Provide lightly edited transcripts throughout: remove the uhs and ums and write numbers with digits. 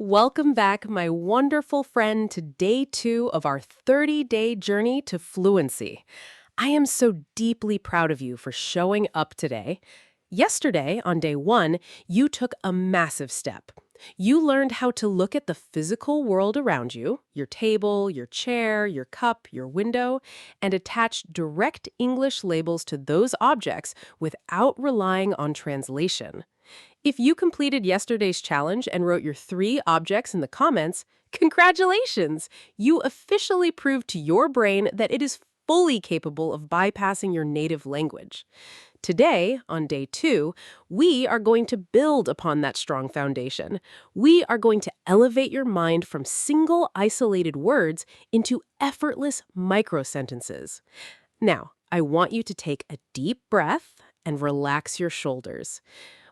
Welcome back, my wonderful friend, to day 2 of our 30-day journey to fluency. I am so deeply proud of you for showing up today. Yesterday, on day 1, you took a massive step. You learned how to look at the physical world around you, your table, your chair, your cup, your window, and attach direct English labels to those objects without relying on translation. If you completed yesterday's challenge and wrote your 3 objects in the comments, congratulations! You officially proved to your brain that it is fully capable of bypassing your native language. Today, on day 2, we are going to build upon that strong foundation. We are going to elevate your mind from single isolated words into effortless micro-sentences. Now, I want you to take a deep breath and relax your shoulders.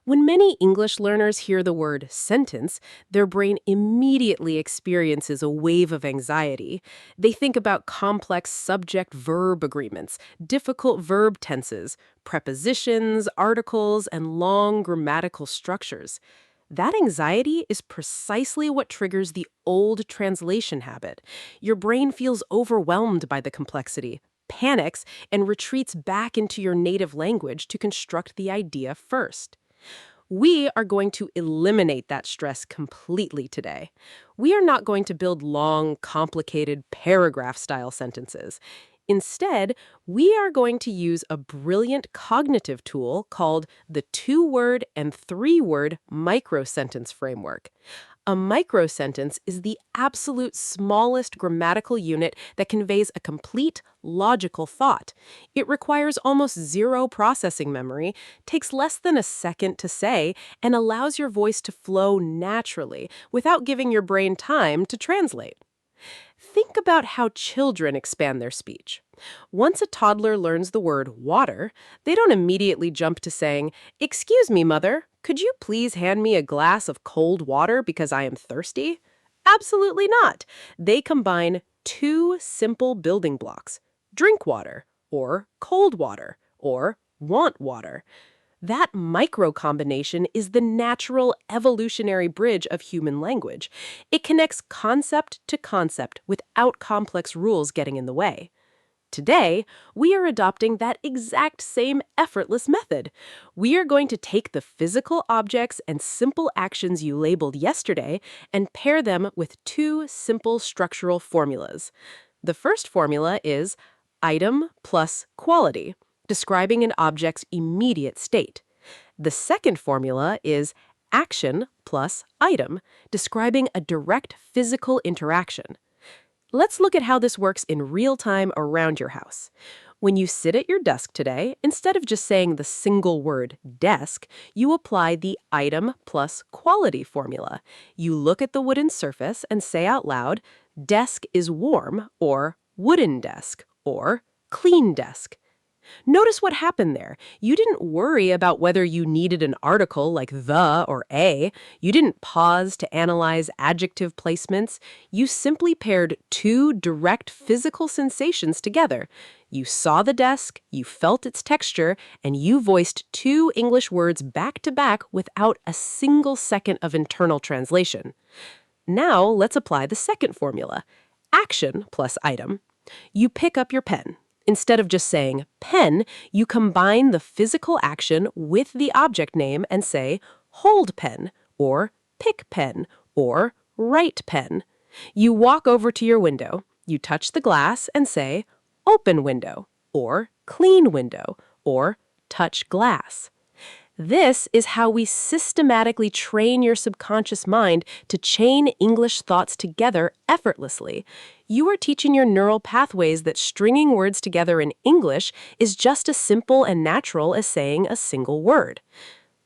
When many English learners hear the word sentence, their brain immediately experiences a wave of anxiety. They think about complex subject-verb agreements, difficult verb tenses, prepositions, articles, and long grammatical structures. That anxiety is precisely what triggers the old translation habit. Your brain feels overwhelmed by the complexity, panics, and retreats back into your native language to construct the idea first. We are going to eliminate that stress completely today. We are not going to build long, complicated paragraph-style sentences. Instead, we are going to use a brilliant cognitive tool called the 2-word and 3-word micro-sentence framework. A microsentence is the absolute smallest grammatical unit that conveys a complete, logical thought. It requires almost zero processing memory, takes less than a second to say, and allows your voice to flow naturally without giving your brain time to translate. Think about how children expand their speech. Once a toddler learns the word water, they don't immediately jump to saying, "Excuse me, mother, could you please hand me a glass of cold water because I am thirsty?" Absolutely not. They combine 2 simple building blocks: drink water, or cold water, or want water. That micro combination is the natural evolutionary bridge of human language. It connects concept to concept without complex rules getting in the way. Today, we are adopting that exact same effortless method. We are going to take the physical objects and simple actions you labeled yesterday and pair them with 2 simple structural formulas. The first formula is item plus quality, describing an object's immediate state. The second formula is action plus item, describing a direct physical interaction. Let's look at how this works in real time around your house. When you sit at your desk today, instead of just saying the single word desk, you apply the item plus quality formula. You look at the wooden surface and say out loud, "Desk is warm," or "wooden desk," or "clean desk." Notice what happened there. You didn't worry about whether you needed an article like the or a. You didn't pause to analyze adjective placements. You simply paired 2 direct physical sensations together. You saw the desk, you felt its texture, and you voiced 2 English words back to back without a single second of internal translation. Now let's apply the second formula, action plus item. You pick up your pen. Instead of just saying pen, you combine the physical action with the object name and say hold pen, or pick pen, or write pen. You walk over to your window, you touch the glass and say open window, or clean window, or touch glass. This is how we systematically train your subconscious mind to chain English thoughts together effortlessly. You are teaching your neural pathways that stringing words together in English is just as simple and natural as saying a single word.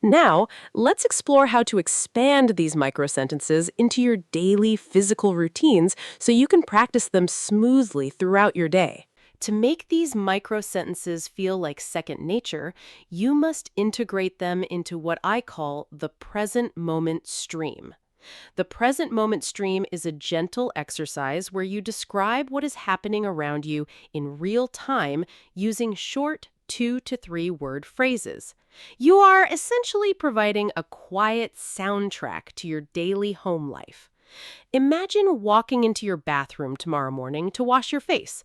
Now, let's explore how to expand these microsentences into your daily physical routines so you can practice them smoothly throughout your day. To make these micro-sentences feel like second nature, you must integrate them into what I call the present moment stream. The present moment stream is a gentle exercise where you describe what is happening around you in real time using short 2 to 3 word phrases. You are essentially providing a quiet soundtrack to your daily home life. Imagine walking into your bathroom tomorrow morning to wash your face.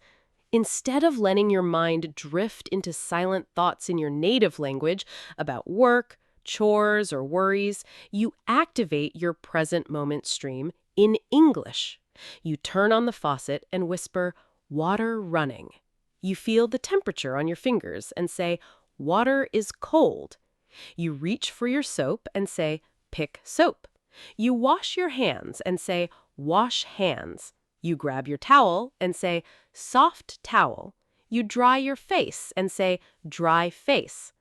Instead of letting your mind drift into silent thoughts in your native language about work, chores, or worries, you activate your present moment stream in English. You turn on the faucet and whisper, "Water running." You feel the temperature on your fingers and say, "Water is cold." You reach for your soap and say, "Pick soap." You wash your hands and say, "Wash hands." You grab your towel and say, "Soft towel." You dry your face and say, "Dry face."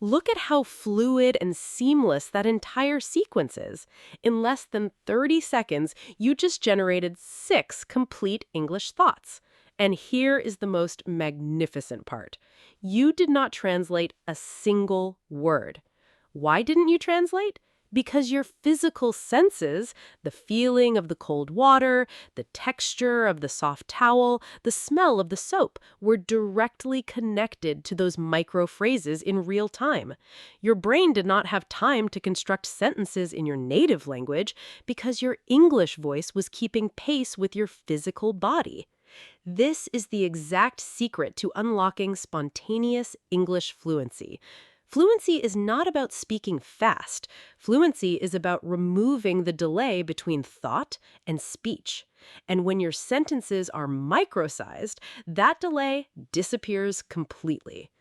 Look at how fluid and seamless that entire sequence is. In less than 30 seconds, you just generated 6 complete English thoughts. And here is the most magnificent part. You did not translate a single word. Why didn't you translate? Because your physical senses, the feeling of the cold water, the texture of the soft towel, the smell of the soap, were directly connected to those micro phrases in real time. Your brain did not have time to construct sentences in your native language because your English voice was keeping pace with your physical body. This is the exact secret to unlocking spontaneous English fluency. Fluency is not about speaking fast. Fluency is about removing the delay between thought and speech. And when your sentences are micro-sized, that delay disappears completely.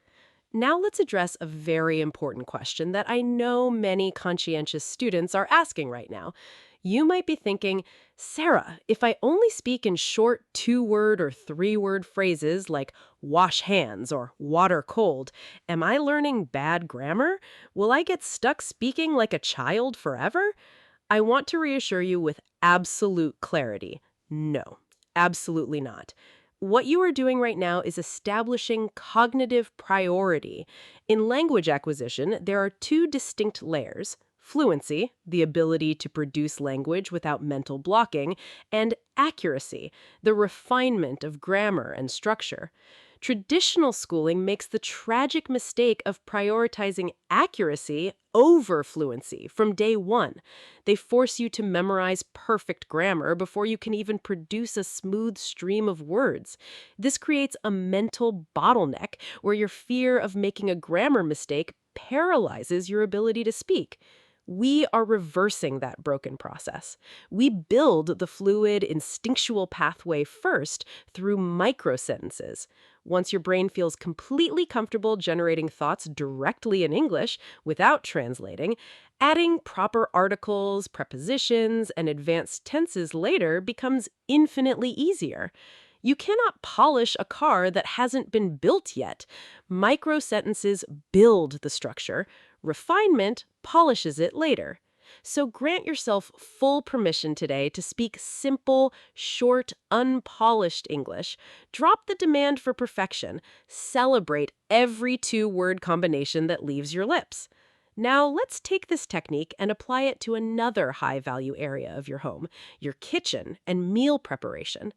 Now let's address a very important question that I know many conscientious students are asking right now. You might be thinking, "Sarah, if I only speak in short 2-word or 3-word phrases like wash hands or water cold, am I learning bad grammar? Will I get stuck speaking like a child forever?" I want to reassure you with absolute clarity. No, absolutely not. What you are doing right now is establishing cognitive priority. In language acquisition, there are 2 distinct layers: fluency, the ability to produce language without mental blocking, and accuracy, the refinement of grammar and structure. Traditional schooling makes the tragic mistake of prioritizing accuracy over fluency from day one. They force you to memorize perfect grammar before you can even produce a smooth stream of words. This creates a mental bottleneck where your fear of making a grammar mistake paralyzes your ability to speak. We are reversing that broken process. We build the fluid, instinctual pathway first through micro sentences. Once your brain feels completely comfortable generating thoughts directly in English without translating, adding proper articles, prepositions, and advanced tenses later becomes infinitely easier. You cannot polish a car that hasn't been built yet. Micro sentences build the structure. Refinement polishes it later. So grant yourself full permission today to speak simple, short, unpolished English. Drop the demand for perfection. Celebrate every 2-word combination that leaves your lips. Now, let's take this technique and apply it to another high-value area of your home, your kitchen and meal preparation.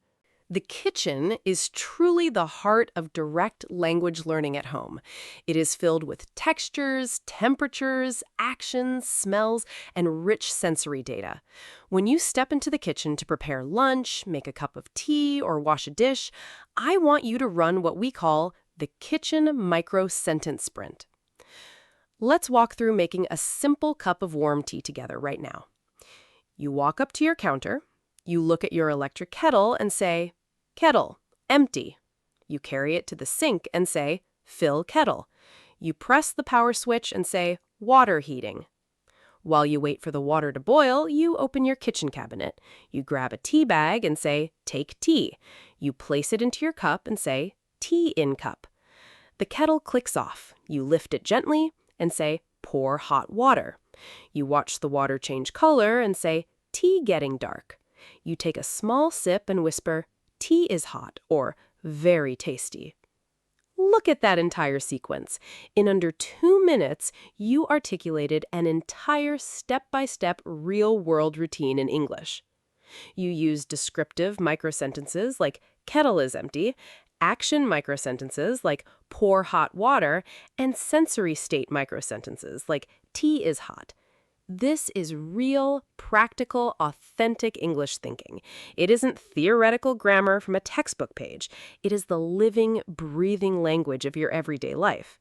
The kitchen is truly the heart of direct language learning at home. It is filled with textures, temperatures, actions, smells, and rich sensory data. When you step into the kitchen to prepare lunch, make a cup of tea, or wash a dish, I want you to run what we call the kitchen micro-sentence sprint. Let's walk through making a simple cup of warm tea together right now. You walk up to your counter, you look at your electric kettle and say, "Kettle, empty." You carry it to the sink and say, "Fill kettle." You press the power switch and say, "Water heating." While you wait for the water to boil, you open your kitchen cabinet. You grab a tea bag and say, "Take tea." You place it into your cup and say, "Tea in cup." The kettle clicks off. You lift it gently and say, "Pour hot water." You watch the water change color and say, "Tea getting dark." You take a small sip and whisper, "Tea is hot," or "very tasty." Look at that entire sequence. In under 2 minutes, you articulated an entire step-by-step real-world routine in English. You use descriptive microsentences like "kettle is empty," action microsentences like pour hot water, and sensory state microsentences like tea is hot. This is real, practical, authentic English thinking. It isn't theoretical grammar from a textbook page. It is the living, breathing language of your everyday life.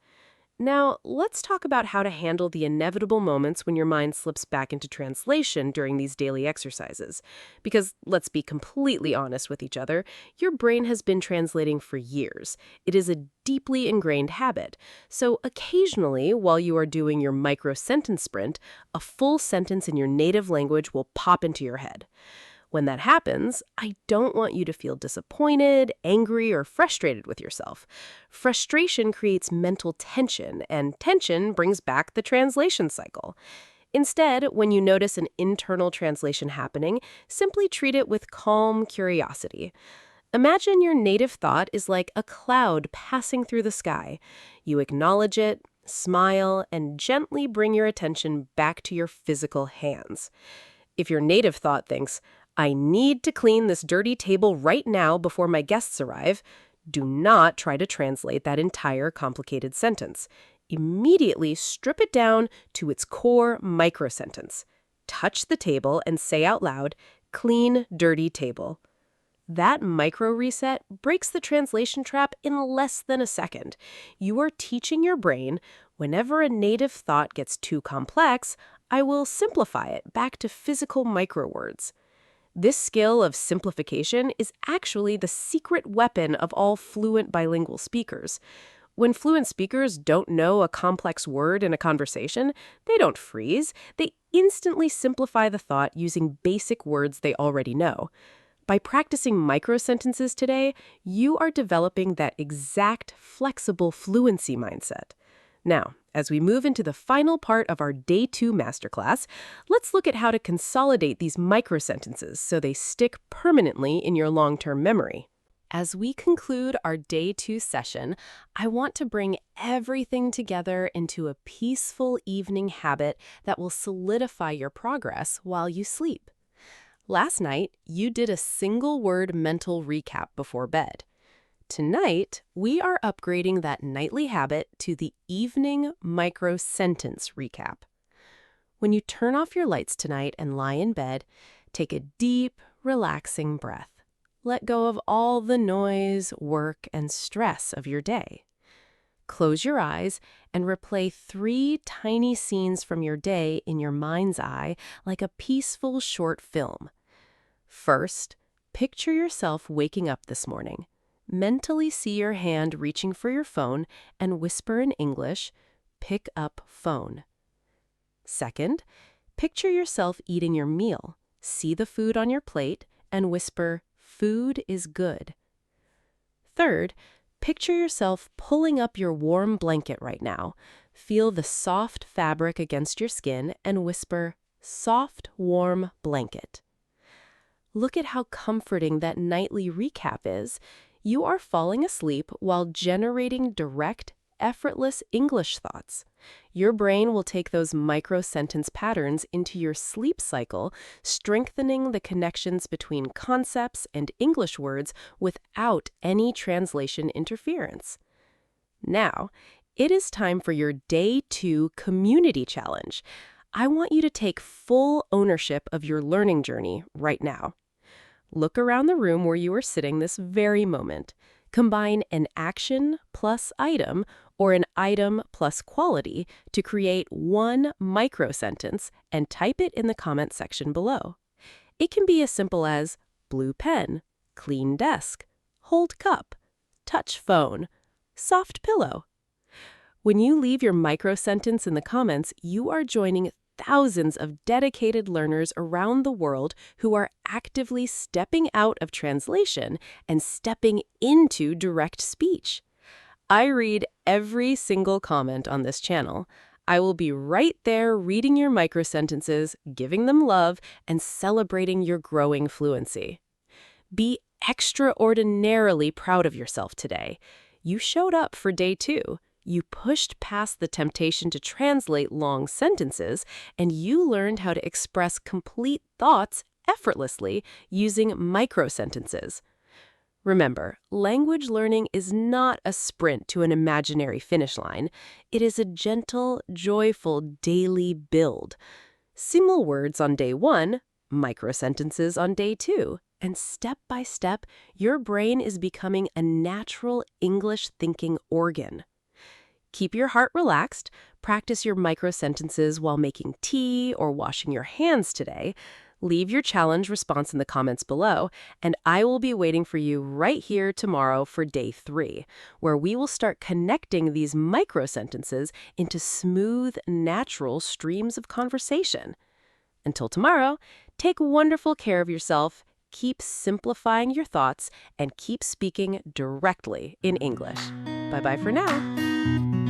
Now, let's talk about how to handle the inevitable moments when your mind slips back into translation during these daily exercises. Because, let's be completely honest with each other, your brain has been translating for years. It is a deeply ingrained habit. So, occasionally, while you are doing your micro-sentence sprint, a full sentence in your native language will pop into your head. When that happens, I don't want you to feel disappointed, angry, or frustrated with yourself. Frustration creates mental tension, and tension brings back the translation cycle. Instead, when you notice an internal translation happening, simply treat it with calm curiosity. Imagine your native thought is like a cloud passing through the sky. You acknowledge it, smile, and gently bring your attention back to your physical hands. If your native thought thinks, I need to clean this dirty table right now before my guests arrive, do not try to translate that entire complicated sentence. Immediately strip it down to its core microsentence. Touch the table and say out loud, clean, dirty table. That micro reset breaks the translation trap in less than a second. You are teaching your brain, whenever a native thought gets too complex, I will simplify it back to physical micro words. This skill of simplification is actually the secret weapon of all fluent bilingual speakers. When fluent speakers don't know a complex word in a conversation, they don't freeze. They instantly simplify the thought using basic words they already know. By practicing microsentences today, you are developing that exact flexible fluency mindset. Now, as we move into the final part of our Day 2 masterclass, let's look at how to consolidate these microsentences so they stick permanently in your long-term memory. As we conclude our Day 2 session, I want to bring everything together into a peaceful evening habit that will solidify your progress while you sleep. Last night, you did a single-word mental recap before bed. Tonight, we are upgrading that nightly habit to the evening micro-sentence recap. When you turn off your lights tonight and lie in bed, take a deep, relaxing breath. Let go of all the noise, work, and stress of your day. Close your eyes and replay 3 tiny scenes from your day in your mind's eye like a peaceful short film. First, picture yourself waking up this morning. Mentally see your hand reaching for your phone and whisper in English, pick up phone. Second, picture yourself eating your meal. See the food on your plate and whisper, food is good. Third, picture yourself pulling up your warm blanket right now. Feel the soft fabric against your skin and whisper, soft, warm blanket. Look at how comforting that nightly recap is. You are falling asleep while generating direct, effortless English thoughts. Your brain will take those micro-sentence patterns into your sleep cycle, strengthening the connections between concepts and English words without any translation interference. Now, it is time for your Day 2 Community Challenge. I want you to take full ownership of your learning journey right now. Look around the room where you are sitting this very moment. Combine an action plus item or an item plus quality to create one micro-sentence and type it in the comment section below. It can be as simple as blue pen, clean desk, hold cup, touch phone, soft pillow. When you leave your micro-sentence in the comments, you are joining thousands of dedicated learners around the world who are actively stepping out of translation and stepping into direct speech. I read every single comment on this channel. I will be right there reading your microsentences, giving them love, and celebrating your growing fluency. Be extraordinarily proud of yourself today. You showed up for Day 2. You pushed past the temptation to translate long sentences, and you learned how to express complete thoughts effortlessly using microsentences. Remember, language learning is not a sprint to an imaginary finish line. It is a gentle, joyful daily build. Single words on day 1, microsentences on day 2, and step by step, your brain is becoming a natural English thinking organ. Keep your heart relaxed. Practice your microsentences while making tea or washing your hands today. Leave your challenge response in the comments below, and I will be waiting for you right here tomorrow for day 3, where we will start connecting these microsentences into smooth, natural streams of conversation. Until tomorrow, take wonderful care of yourself, keep simplifying your thoughts, and keep speaking directly in English. Bye-bye for now.